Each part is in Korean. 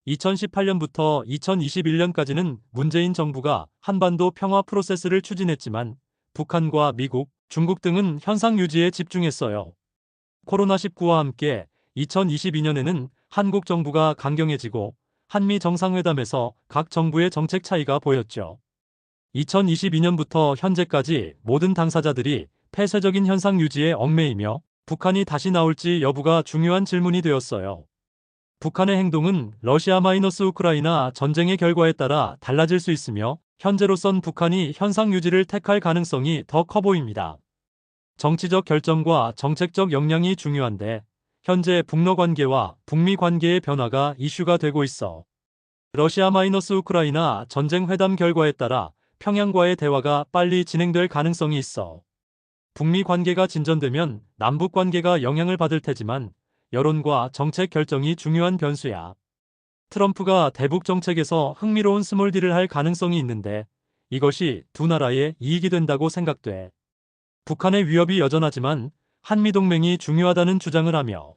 2018년부터 2021년까지는 문재인 정부가 한반도 평화 프로세스를 추진했지만 북한과 미국, 중국 등은 현상 유지에 집중했어요. 코로나19와 함께 2022년에는 한국 정부가 강경해지고 한미 정상회담에서 각 정부의 정책 차이가 보였죠. 2022년부터 현재까지 모든 당사자들이 폐쇄적인 현상 유지에 얽매이며 북한이 다시 나올지 여부가 중요한 질문이 되었어요. 북한의 행동은 러시아-우크라이나 전쟁의 결과에 따라 달라질 수 있으며 현재로선 북한이 현상 유지를 택할 가능성이 더 커 보입니다. 정치적 결정과 정책적 역량이 중요한데 현재 북러 관계와 북미 관계의 변화가 이슈가 되고 있어 러시아-우크라이나 전쟁 회담 결과에 따라 평양과의 대화가 빨리 진행될 가능성이 있어 북미 관계가 진전되면 남북 관계가 영향을 받을 테지만 여론과 정책 결정이 중요한 변수야. 트럼프가 대북 정책에서 흥미로운 스몰딜을 할 가능성이 있는데 이것이 두 나라의 이익이 된다고 생각돼. 북한의 위협이 여전하지만 한미동맹이 중요하다는 주장을 하며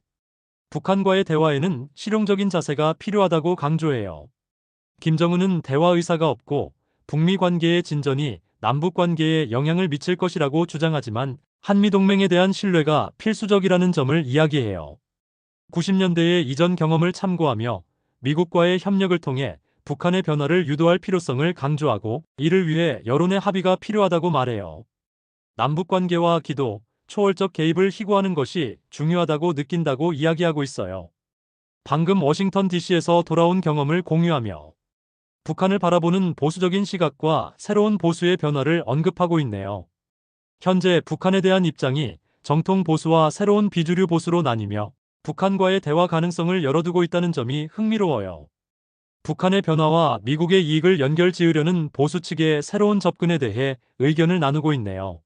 북한과의 대화에는 실용적인 자세가 필요하다고 강조해요. 김정은은 대화 의사가 없고 북미 관계의 진전이 남북 관계에 영향을 미칠 것이라고 주장하지만 한미동맹에 대한 신뢰가 필수적이라는 점을 이야기해요. 90년대의 이전 경험을 참고하며 미국과의 협력을 통해 북한의 변화를 유도할 필요성을 강조하고 이를 위해 여론의 합의가 필요하다고 말해요. 남북관계와 기도, 초월적 개입을 희구하는 것이 중요하다고 느낀다고 이야기하고 있어요. 방금 워싱턴 DC에서 돌아온 경험을 공유하며 북한을 바라보는 보수적인 시각과 새로운 보수의 변화를 언급하고 있네요. 현재 북한에 대한 입장이 정통 보수와 새로운 비주류 보수로 나뉘며 북한과의 대화 가능성을 열어두고 있다는 점이 흥미로워요. 북한의 변화와 미국의 이익을 연결 지으려는 보수 측의 새로운 접근에 대해 의견을 나누고 있네요.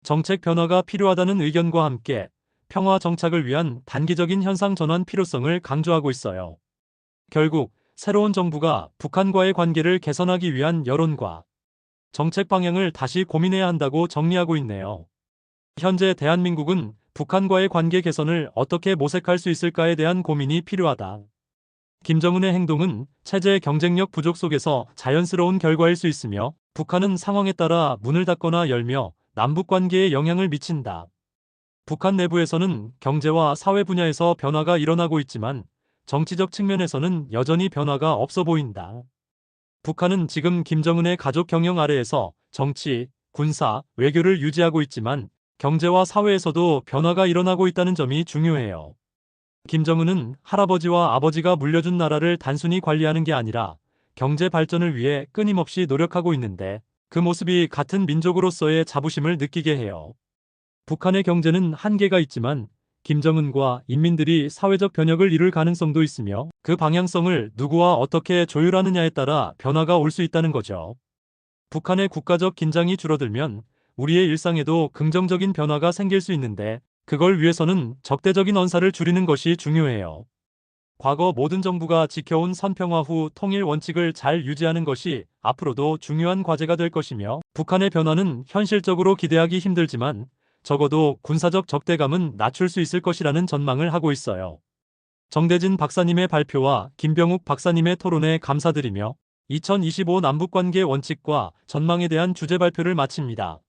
정책 변화가 필요하다는 의견과 함께 평화 정착을 위한 단기적인 현상 전환 필요성을 강조하고 있어요. 결국 새로운 정부가 북한과의 관계를 개선하기 위한 여론과 정책 방향을 다시 고민해야 한다고 정리하고 있네요. 현재 대한민국은 북한과의 관계 개선을 어떻게 모색할 수 있을까에 대한 고민이 필요하다. 김정은의 행동은 체제 경쟁력 부족 속에서 자연스러운 결과일 수 있으며 북한은 상황에 따라 문을 닫거나 열며 남북 관계에 영향을 미친다. 북한 내부에서는 경제와 사회 분야에서 변화가 일어나고 있지만 정치적 측면에서는 여전히 변화가 없어 보인다. 북한은 지금 김정은의 가족 경영 아래에서 정치, 군사, 외교를 유지하고 있지만 경제와 사회에서도 변화가 일어나고 있다는 점이 중요해요. 김정은은 할아버지와 아버지가 물려준 나라를 단순히 관리하는 게 아니라 경제 발전을 위해 끊임없이 노력하고 있는데 그 모습이 같은 민족으로서의 자부심을 느끼게 해요. 북한의 경제는 한계가 있지만 김정은과 인민들이 사회적 변혁을 이룰 가능성도 있으며 그 방향성을 누구와 어떻게 조율하느냐에 따라 변화가 올 수 있다는 거죠. 북한의 국가적 긴장이 줄어들면 우리의 일상에도 긍정적인 변화가 생길 수 있는데 그걸 위해서는 적대적인 언사를 줄이는 것이 중요해요. 과거 모든 정부가 지켜온 선평화 후 통일 원칙을 잘 유지하는 것이 앞으로도 중요한 과제가 될 것이며 북한의 변화는 현실적으로 기대하기 힘들지만 적어도 군사적 적대감은 낮출 수 있을 것이라는 전망을 하고 있어요. 정대진 박사님의 발표와 김병욱 박사님의 토론에 감사드리며 2025 남북관계 원칙과 전망에 대한 주제 발표를 마칩니다.